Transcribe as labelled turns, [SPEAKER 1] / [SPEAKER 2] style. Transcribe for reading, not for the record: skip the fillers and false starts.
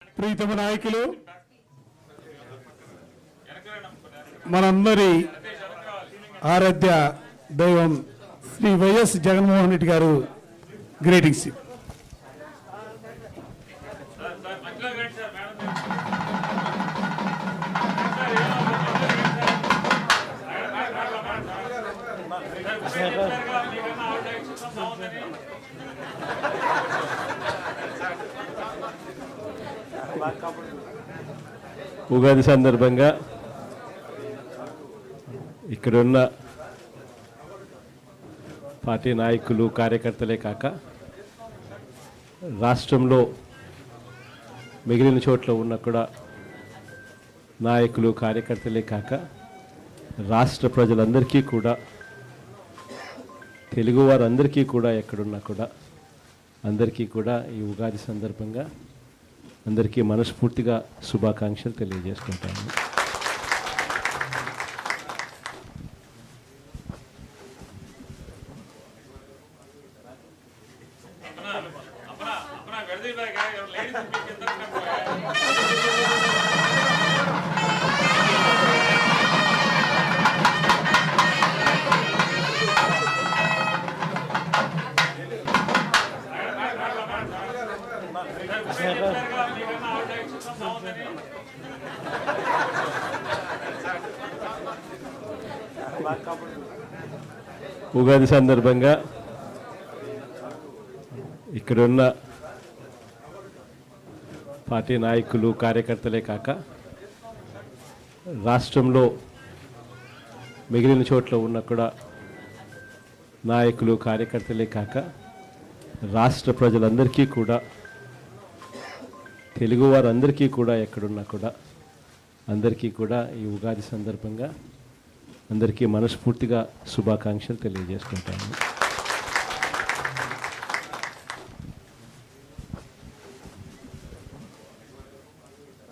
[SPEAKER 1] ప్రీతమ నాయకులు మనందరి ఆరాధ్య దైవం శ్రీ వైఎస్ జగన్మోహన్ రెడ్డి గారు గ్రీటింగ్స్.
[SPEAKER 2] ఉగాది సందర్భంగా ఇక్కడున్న పార్టీ నాయకులు కార్యకర్తలే కాక రాష్ట్రంలో మిగిలిన చోట్ల ఉన్న కూడా నాయకులు కార్యకర్తలే కాక రాష్ట్ర ప్రజలందరికీ కూడా తెలుగు వారందరికీ కూడా ఎక్కడున్నా కూడా అందరికీ కూడా ఈ ఉగాది సందర్భంగా అందరికీ మనస్ఫూర్తిగా శుభాకాంక్షలు తెలియజేసుకుంటాను. ఉగాది సందర్భంగా ఇక్కడున్న పార్టీ నాయకులు కార్యకర్తలే కాక రాష్ట్రంలో మిగిలిన చోట్ల ఉన్న కూడా నాయకులు కార్యకర్తలే కాక రాష్ట్ర ప్రజలందరికీ కూడా తెలుగు వారందరికీ కూడా ఎక్కడున్నా కూడా అందరికీ కూడా ఈ ఉగాది సందర్భంగా అందరికీ మనస్ఫూర్తిగా శుభాకాంక్షలు తెలియజేసుకుంటాను.